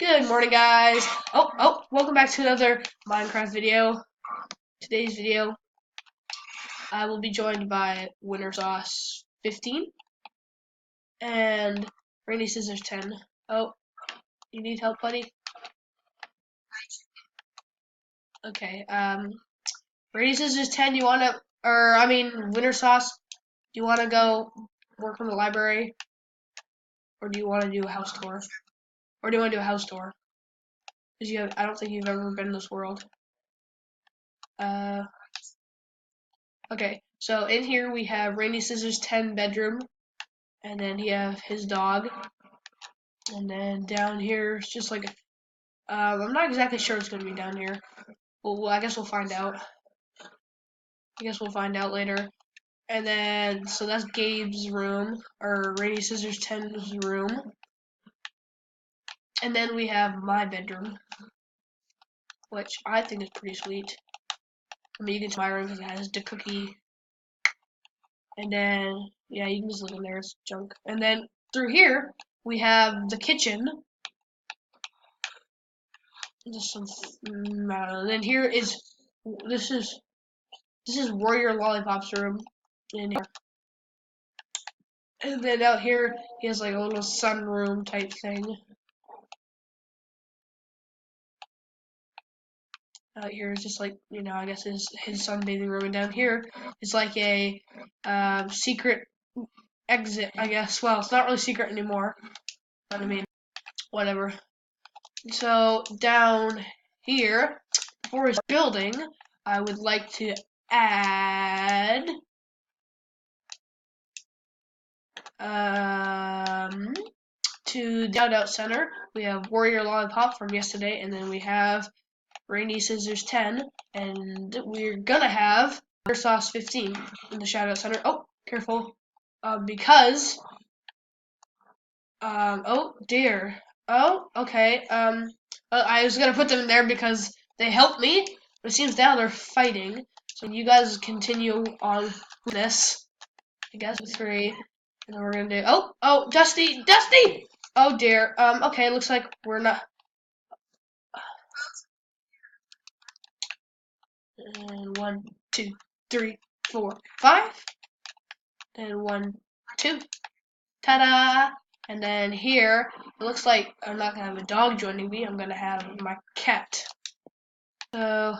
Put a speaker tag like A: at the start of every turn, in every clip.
A: Good morning, guys. Welcome back to another Minecraft video. Today's video, I will be joined by Winter Sauce 15 and Rainy Scissors 10. Oh, you need help, buddy? Okay, Rainy Scissors 10, Winter Sauce, do you wanna go work from the library? Or do you wanna do a house tour? Or do you wanna do a house tour? Because I don't think you've ever been in this world. Okay, so in here we have Rainy Scissors 10 bedroom, and then you have his dog, and then down here it's just like, I'm not exactly sure what's going to be down here. Well, I guess we'll find out. Later. And then, so that's Gabe's room, or Rainy Scissors 10's room. And then we have my bedroom, which I think is pretty sweet. I mean, you can see my room because it has the cookie. And then, yeah, you can just look in there, it's junk. And then through here, we have the kitchen. Just some, I don't know. And then here is, this is Warrior Lollipop's room in here. And then out here, he has like a little sunroom type thing. Out here is just like, I guess his sunbathing room. And down here is like a secret exit, I guess. Well, it's not really secret anymore. But I mean, whatever. So down here, for his building, I would like to add to the Out Center, we have Warrior Lollipop from yesterday, and then we have Rainy Scissors 10, and we're gonna have Winter Sauce 15 in the Shoutout Center. Oh, careful. Because, oh dear. Oh, okay. I was gonna put them in there because they helped me, but it seems now they're fighting. So you guys continue on with this. I guess 3, and then we're gonna do. Oh, Dusty! Oh dear. Okay, looks like we're not. And 1, 2, 3, 4, 5. And 1, 2. Ta-da! And then here, it looks like I'm not gonna have a dog joining me. I'm gonna have my cat. So,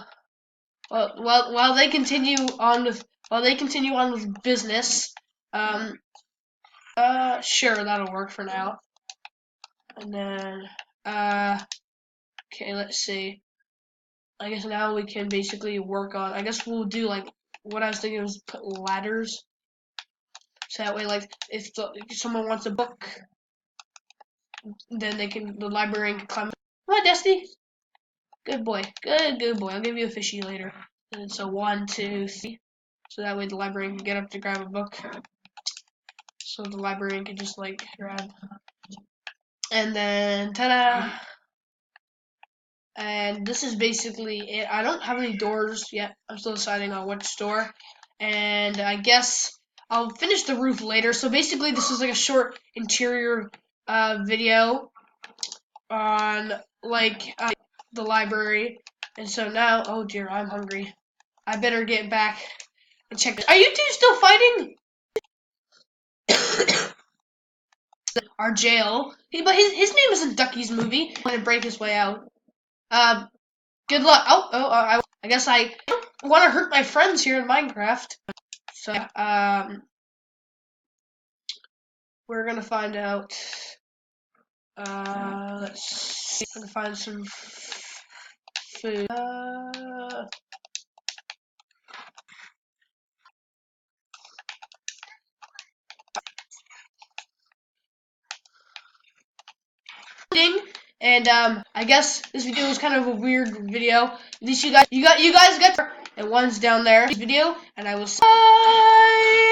A: while they continue on with business, sure, that'll work for now. And then, okay, let's see. I guess now we can basically work on, I guess we'll do like, what I was thinking was put ladders. So that way, like, if someone wants a book, then the librarian can climb. Come on, Dusty. Good boy. Good boy. I'll give you a fishy later. And so 1, 2, 3. So that way the librarian can get up to grab a book. So the librarian can just like grab. And then ta-da! And this is basically it. I don't have any doors yet. I'm still deciding on which door. And I guess I'll finish the roof later. So basically this is like a short interior video on like the library. And so now, oh dear, I'm hungry. I better get back and check this. Are you two still fighting? Our jail. But his name isn't Ducky's movie. I'm gonna break his way out. Good luck. I guess I don't want to hurt my friends here in Minecraft. So, we're gonna find out. Let's see. I'm gonna find some food. And I guess this video is kind of a weird video. At least you guys got and one's down there. Video, and I will. Bye.